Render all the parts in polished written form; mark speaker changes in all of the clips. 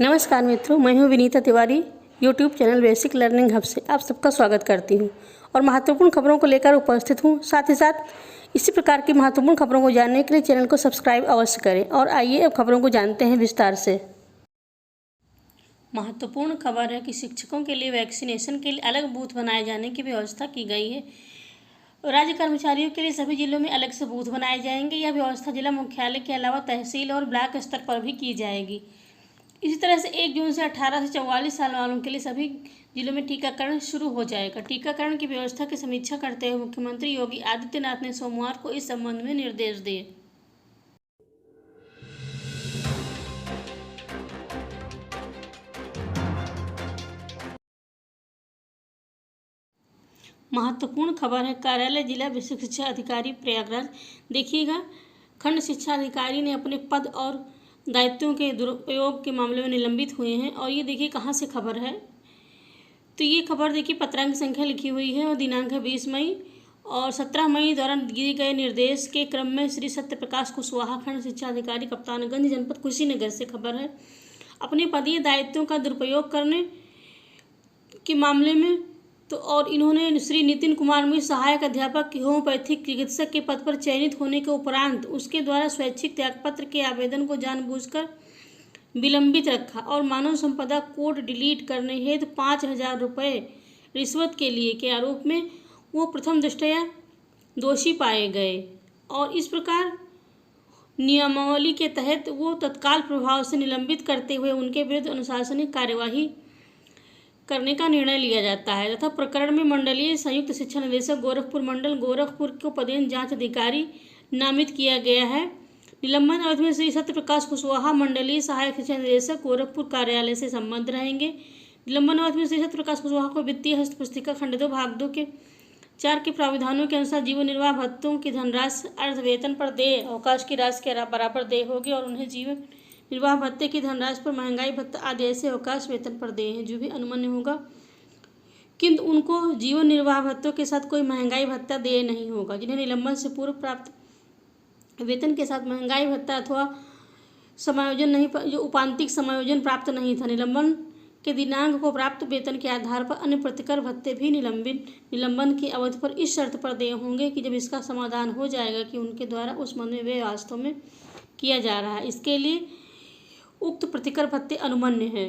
Speaker 1: नमस्कार मित्रों, मैं हूं Vinita Tiwari. YouTube channel basic learning hub से आप सबका स्वागत करती हूं और महत्वपूर्ण खबरों को लेकर उपस्थित हूं। साथ ही साथ इसी प्रकार की महत्वपूर्ण खबरों को जानने के लिए चैनल को सब्सक्राइब अवश्य करें। और आइए अब खबरों को जानते हैं विस्तार से। महत्वपूर्ण खबर है कि शिक्षकों के लिए वैक्सीनेशन के लिए अलग बूथ बनाए जाने की व्यवस्था की गई है। राज्य कर्मचारियों के लिए सभी जिलों में अलग से बूथ बनाए जाएंगे। यह व्यवस्था जिला मुख्यालय के अलावा तहसील और ब्लॉक स्तर पर भी की जाएगी। इसी तरह से 1 जून से 18 से 44 साल वालों के लिए सभी जिलों में टीकाकरण शुरू हो जाएगा। टीकाकरण की व्यवस्था की समीक्षा करते हुए मुख्यमंत्री योगी आदित्यनाथ ने सोमवार को इस संबंध में निर्देश दिए। महत्वपूर्ण खबर है, कार्यालय जिला विशिष्ट शिक्षा अधिकारी प्रयागराज। देखिएगा, खंड शिक्षा अधिकारी ने अपने पद और दायित्वों के दुरुपयोग के मामले में निलंबित हुए हैं। और ये देखिए कहाँ से खबर है, तो ये खबर देखिए पत्रांक संख्या लिखी हुई है और दिनांक है 20 मई और 17 मई द्वारा दिए गए निर्देश के क्रम में श्री सत्यप्रकाश कुशवाहा, खंड शिक्षा अधिकारी, कप्तानगंज, जनपद कुशीनगर से खबर है। अपने पदीय दायित्वों का दुरुपयोग करने के मामले में तो और इन्होंने श्री नितिन कुमार मिश्र, सहायक अध्यापक होम्योपैथिक चिकित्सक के पद पर चयनित होने के उपरांत उसके द्वारा स्वैच्छिक त्यागपत्र के आवेदन को जानबूझकर विलंबित रखा और मानव संपदा कोड डिलीट करने हेतु 5,000 रुपये रिश्वत के लिए के आरोप में वो प्रथम दृष्टया दोषी पाए गए और इस प्रकार नियमावली के तहत वो तत्काल प्रभाव से निलंबित करते हुए उनके विरुद्ध अनुशासनिक कार्यवाही करने का निर्णय लिया जाता है तथा प्रकरण में मंडलीय संयुक्त शिक्षा निदेशक गोरखपुर मंडल गोरखपुर को पदेन जांच अधिकारी नामित किया गया है। निलंबन अवधि में श्री सत्यप्रकाश कुशवाहा मंडलीय सहायक शिक्षा निदेशक गोरखपुर कार्यालय से संबद्ध रहेंगे। निलंबन अवधि में श्री सत्यप्रकाश कुशवाहा को वित्तीय हस्त पुस्तिका खंड 2 भाग 2 के 4 के प्राविधानों के अनुसार जीवन निर्वाह भत्तों की धनराशि अर्ध वेतन पर देय अवकाश की राशि के बराबर देय होगी और उन्हें जीवन निर्वाह भत्ते की धनराशि पर महंगाई भत्ता आदि ऐसे अवकाश वेतन पर देय है जो भी अनुमन्य होगा, किंतु उनको जीवन निर्वाह भत्तों के साथ कोई महंगाई भत्ता देय नहीं होगा। जिन्हें निलंबन से पूर्व प्राप्त वेतन के साथ महंगाई भत्ता अथवा समायोजन नहीं, जो उपांतिक समायोजन प्राप्त नहीं था, निलंबन के दिनांक को प्राप्त वेतन के आधार पर अन्य प्रतिकर भत्ते भी निलंबन की अवधि पर इस शर्त पर देय होंगे कि जब इसका समाधान हो जाएगा कि उनके द्वारा उस मद में वे वास्तव में किया जा रहा है, इसके लिए उक्त प्रतिकर भत्ते अनुमन्य है।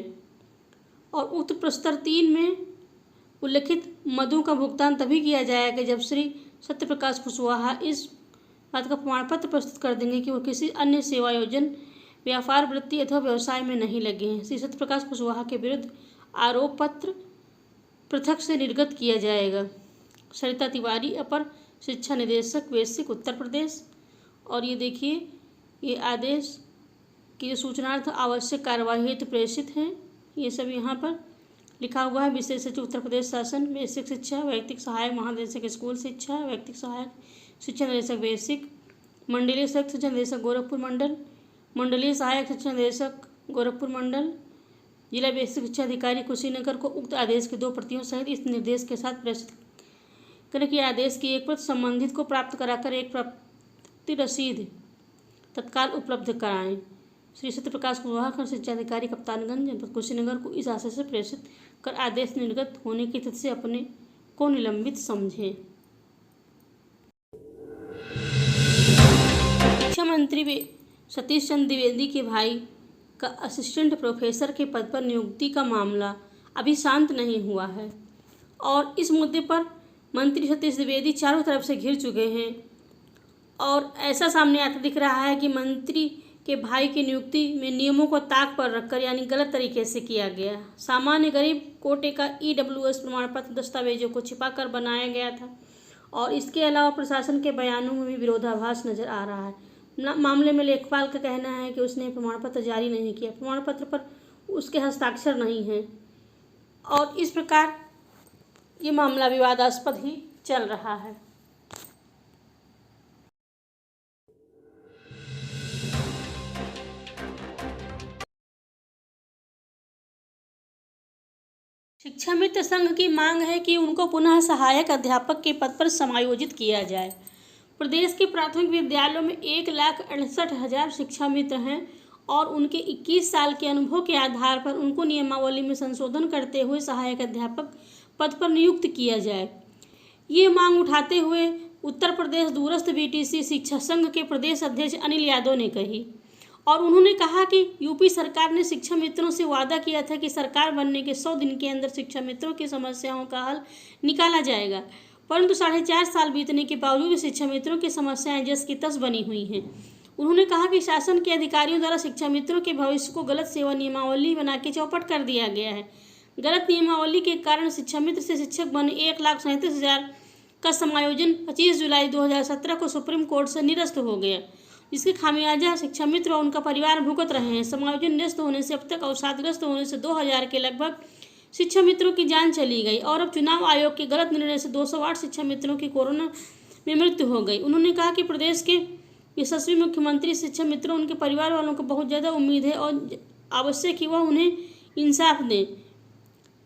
Speaker 1: और उक्त प्रस्तर 3 में उल्लिखित मदों का भुगतान तभी किया जाएगा जब श्री सत्यप्रकाश कुशवाहा इस बात का प्रमाण पत्र प्रस्तुत कर देंगे कि वो किसी अन्य सेवायोजन, व्यापार, वृत्ति अथवा व्यवसाय में नहीं लगे हैं। श्री सत्यप्रकाश कुशवाहा के विरुद्ध आरोप पत्र पृथक से निर्गत किया जाएगा। सरिता तिवारी, अपर शिक्षा निदेशक बेसिक, उत्तर प्रदेश। और ये देखिए, ये आदेश की सूचनार्थ आवश्यक कार्यवाही हेतु प्रेषित हैं। ये सब यहाँ पर लिखा हुआ है। विशेष सचिव उत्तर प्रदेश शासन, बेसिक शिक्षा, वैयक्तिक सहायक महानिदेशक स्कूल शिक्षा, वैयक्तिक सहायक शिक्षा निदेशक बेसिक, मंडलीय सहायक शिक्षा निदेशक गोरखपुर मंडल, मंडलीय सहायक शिक्षा निदेशक गोरखपुर मंडल, जिला बेसिक शिक्षा अधिकारी कुशीनगर को उक्त आदेश की 2 प्रतियों सहित इस निर्देश के साथ प्रेषित करें कि आदेश की एक प्रति संबंधित को प्राप्त कराकर एक प्राप्ति रसीद तत्काल उपलब्ध कराएं। श्री सत्यप्रकाश कुशवाहा, खंड शिक्षा अधिकारी, कप्तानगंज, जनपद कुशीनगर को इस आशय से प्रेषित कर आदेश निर्गत होने की तिथि से अपने को निलंबित समझें। शिक्षा मंत्री सतीश चंद्र द्विवेदी के भाई का असिस्टेंट प्रोफेसर के पद पर नियुक्ति का मामला अभी शांत नहीं हुआ है और इस मुद्दे पर मंत्री सतीश द्विवेदी चारों तरफ से घिर चुके हैं। और ऐसा सामने आता दिख रहा है कि मंत्री के भाई की नियुक्ति में नियमों को ताक पर रखकर यानी गलत तरीके से किया गया। सामान्य गरीब कोटे का EWS प्रमाण पत्र दस्तावेजों को छिपाकर बनाया गया था और इसके अलावा प्रशासन के बयानों में भी विरोधाभास नजर आ रहा है। मामले में लेखपाल का कहना है कि उसने प्रमाण पत्र जारी नहीं किया, प्रमाण पत्र पर उसके हस्ताक्षर नहीं हैं और इस प्रकार ये मामला विवादास्पद ही चल रहा है। शिक्षा मित्र संघ की मांग है कि उनको पुनः सहायक अध्यापक के पद पर समायोजित किया जाए। प्रदेश के प्राथमिक विद्यालयों में 1,68,000 शिक्षा मित्र हैं और उनके 21 साल के अनुभव के आधार पर उनको नियमावली में संशोधन करते हुए सहायक अध्यापक पद पर नियुक्त किया जाए। ये मांग उठाते हुए उत्तर प्रदेश दूरस्थ बीटीसी शिक्षा संघ के प्रदेश अध्यक्ष अनिल यादव ने कही और उन्होंने कहा कि यूपी सरकार ने शिक्षा मित्रों से वादा किया था कि सरकार बनने के 100 दिन के अंदर शिक्षा मित्रों की समस्याओं का हल निकाला जाएगा, परंतु 4.5 साल बीतने के बावजूद शिक्षा मित्रों की समस्याएं जस की तस बनी हुई हैं। उन्होंने कहा कि शासन के अधिकारियों द्वारा शिक्षा मित्रों के भविष्य को गलत सेवा नियमावली बना के चौपट कर दिया गया है। गलत नियमावली के कारण शिक्षा मित्र से शिक्षक बने 1,37,000 का समायोजन 25 जुलाई 2017 को सुप्रीम कोर्ट से निरस्त हो गया, जिसके खामियाजा शिक्षा मित्र और उनका परिवार भुगत रहे हैं। समायोजन निरस्त होने से अब तक अवसादग्रस्त होने से 2000 के लगभग शिक्षा मित्रों की जान चली गई और अब चुनाव आयोग के गलत निर्णय से 208 शिक्षा मित्रों की कोरोना में मृत्यु हो गई। उन्होंने कहा कि प्रदेश के यशस्वी मुख्यमंत्री शिक्षा मित्रों उनके परिवार वालों को बहुत ज़्यादा उम्मीद है और आवश्यक ही वह उन्हें इंसाफ दें।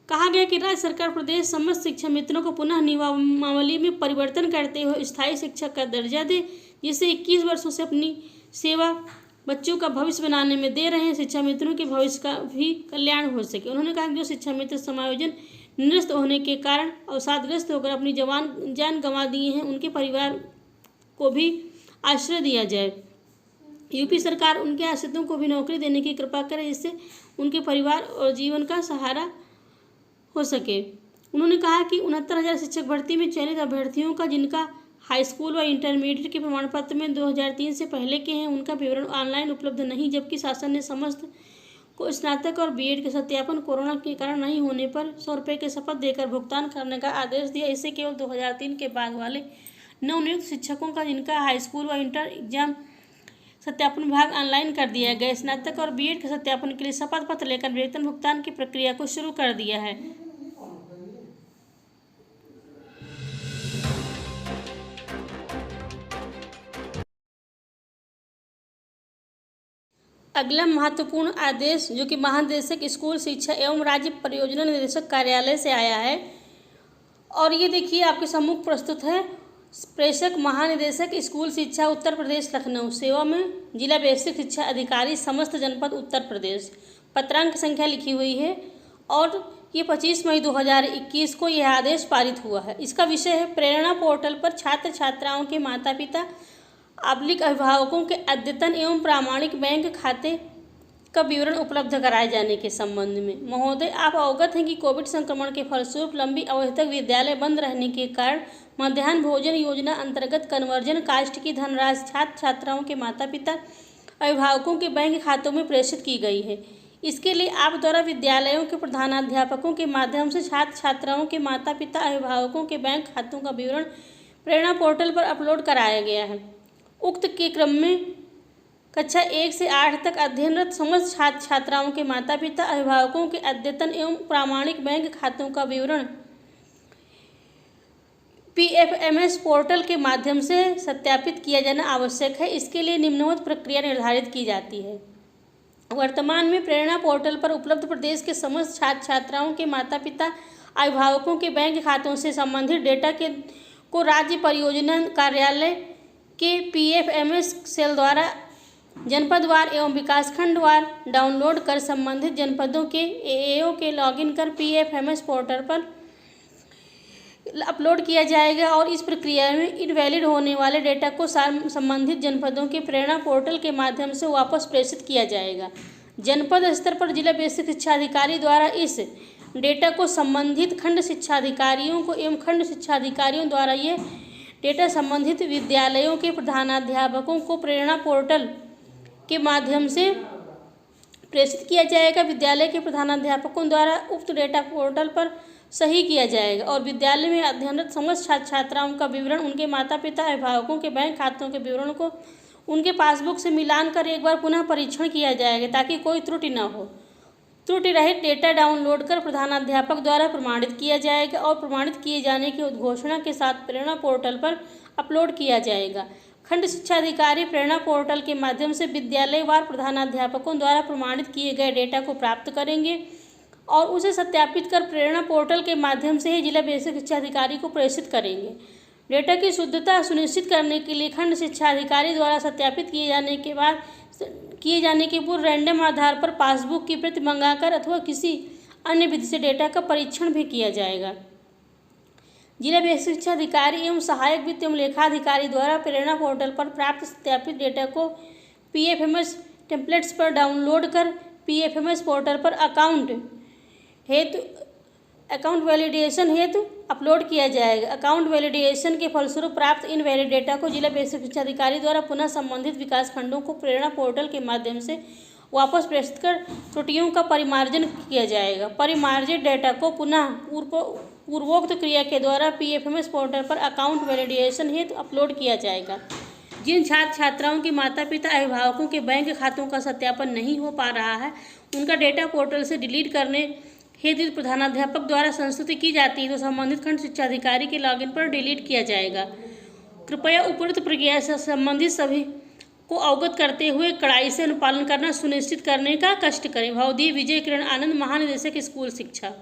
Speaker 1: कहा गया कि राज्य सरकार प्रदेश समस्त शिक्षा मित्रों को पुनः नियमावली में परिवर्तन करते हुए स्थायी शिक्षक का दर्जा दे, जिससे 21 वर्षों से अपनी सेवा बच्चों का भविष्य बनाने में दे रहे हैं शिक्षा मित्रों के भविष्य का भी कल्याण हो सके। उन्होंने कहा कि जो शिक्षा मित्र समायोजन निरस्त होने के कारण अवसादग्रस्त होकर अपनी जान गंवा दिए हैं, उनके परिवार को भी आश्रय दिया जाए। यूपी सरकार उनके आश्रितों को भी नौकरी देने की कृपा करे, जिससे उनके परिवार और जीवन का सहारा हो सके। उन्होंने कहा कि 69,000 शिक्षक भर्ती में चयनित अभ्यर्थियों का जिनका हाई स्कूल व इंटरमीडिएट के प्रमाण पत्र में 2003 से पहले के हैं, उनका विवरण ऑनलाइन उपलब्ध नहीं, जबकि शासन ने समस्त को स्नातक और बीएड के सत्यापन कोरोना के कारण नहीं होने पर 100 रुपये के शपथ देकर भुगतान करने का आदेश दिया। इससे केवल 2003 के बाद वाले नवनियुक्त शिक्षकों का जिनका हाई स्कूल व इंटर एग्जाम सत्यापन विभाग ऑनलाइन कर दिया गया। स्नातक और बीएड के सत्यापन के लिए शपथ पत्र लेकर वेतन भुगतान की प्रक्रिया को शुरू कर दिया है। अगला महत्वपूर्ण आदेश जो कि महानिदेशक स्कूल शिक्षा एवं राज्य परियोजना निदेशक कार्यालय से आया है और ये देखिए आपके सम्मुख प्रस्तुत है। प्रेषक महानिदेशक स्कूल शिक्षा उत्तर प्रदेश लखनऊ, सेवा में जिला बेसिक शिक्षा अधिकारी समस्त जनपद उत्तर प्रदेश। पत्रांक संख्या लिखी हुई है और ये 25 मई 2021 को यह आदेश पारित हुआ है। इसका विषय है प्रेरणा पोर्टल पर छात्र छात्राओं के माता पिता अभिभावकों के अद्यतन एवं प्रामाणिक बैंक खाते का विवरण उपलब्ध कराए जाने के संबंध में। महोदय, आप अवगत हैं कि कोविड संक्रमण के फलस्वरूप लंबी अवधि तक विद्यालय बंद रहने के कारण मध्याह्न भोजन योजना अंतर्गत कन्वर्जन कास्ट की धनराशि छात्र छात्राओं के माता पिता अभिभावकों के बैंक खातों में प्रेषित की गई है। इसके लिए आप द्वारा विद्यालयों के प्रधानाध्यापकों के माध्यम से छात्र छात्राओं के माता पिता अभिभावकों के बैंक खातों का विवरण प्रेरणा पोर्टल पर अपलोड कराया गया है। उक्त के क्रम में कक्षा 1 से 8 तक अध्ययनरत समस्त छात्र छात्राओं के माता पिता अभिभावकों के अद्यतन एवं प्रामाणिक बैंक खातों का विवरण PFMS पोर्टल के माध्यम से सत्यापित किया जाना आवश्यक है। इसके लिए निम्नवत प्रक्रिया निर्धारित की जाती है। वर्तमान में प्रेरणा पोर्टल पर उपलब्ध प्रदेश के समस्त छात्र छात्राओं के माता पिता अभिभावकों के बैंक खातों से संबंधित डेटा को राज्य परियोजना कार्यालय के PFMS सेल द्वारा जनपदवार एवं विकासखंडवार डाउनलोड कर संबंधित जनपदों के AAO के लॉगिन कर PFMS पोर्टल पर अपलोड किया जाएगा और इस प्रक्रिया में इनवैलिड होने वाले डेटा को संबंधित जनपदों के प्रेरणा पोर्टल के माध्यम से वापस प्रेषित किया जाएगा। जनपद स्तर पर जिला बेसिक शिक्षा अधिकारी द्वारा इस डेटा को संबंधित खंड शिक्षा अधिकारियों को एवं खंड शिक्षा अधिकारियों द्वारा ये डेटा संबंधित विद्यालयों के प्रधानाध्यापकों को प्रेरणा पोर्टल के माध्यम से प्रेषित किया जाएगा। विद्यालय के प्रधानाध्यापकों द्वारा उक्त डेटा पोर्टल पर सही किया जाएगा और विद्यालय में अध्ययनरत समस्त छात्र छात्राओं का विवरण उनके माता पिता अभिभावकों के बैंक खातों के विवरण को उनके पासबुक से मिलान कर एक बार पुनः परीक्षण किया जाएगा ताकि कोई त्रुटि न हो। त्रुटि रहित डेटा डाउनलोड कर प्रधानाध्यापक द्वारा प्रमाणित किया जाएगा और प्रमाणित किए जाने की उद्घोषणा के साथ प्रेरणा पोर्टल पर अपलोड किया जाएगा। खंड शिक्षा अधिकारी प्रेरणा पोर्टल के माध्यम से विद्यालयवार प्रधानाध्यापकों द्वारा प्रमाणित किए गए डेटा को प्राप्त करेंगे और उसे सत्यापित कर प्रेरणा पोर्टल के माध्यम से ही जिला बेसिक शिक्षा अधिकारी को प्रेषित करेंगे। डेटा की शुद्धता सुनिश्चित करने के लिए खंड शिक्षा अधिकारी द्वारा सत्यापित किए जाने के बाद किए जाने के पूर्व रैंडम आधार पर पासबुक की प्रति मंगाकर अथवा किसी अन्य विधि से डेटा का परीक्षण भी किया जाएगा। जिला बेसिक शिक्षा अधिकारी एवं सहायक वित्त एवं लेखा अधिकारी द्वारा प्रेरणा पोर्टल पर प्राप्त सत्यापित डेटा को PFMS टेम्पलेट्स पर डाउनलोड कर PFMS पोर्टल पर अकाउंट वैलिडेशन हेतु अपलोड किया जाएगा। अकाउंट वैलिडेशन के फलस्वरूप प्राप्त इन वैलिड डेटा को जिला बेसिक शिक्षा अधिकारी द्वारा पुनः संबंधित विकास खंडों को प्रेरणा पोर्टल के माध्यम से वापस प्रेषित कर त्रुटियों का परिमार्जन किया जाएगा। परिमार्जित डेटा को पुनः पूर्वोक्त क्रिया के द्वारा PFMS पोर्टल पर अकाउंट वैलिडेशन हेतु अपलोड किया जाएगा। जिन छात्र छात्राओं के माता पिता अभिभावकों के बैंक खातों का सत्यापन नहीं हो पा रहा है, उनका डेटा पोर्टल से डिलीट करने हेतु प्रधानाध्यापक द्वारा संस्तुति की जाती है तो संबंधित खंड शिक्षा अधिकारी के लॉगिन पर डिलीट किया जाएगा। कृपया उपरोक्त प्रक्रिया से संबंधित सभी को अवगत करते हुए कड़ाई से अनुपालन करना सुनिश्चित करने का कष्ट करें। भवदीय विजय किरण आनंद, महानिदेशक स्कूल शिक्षा।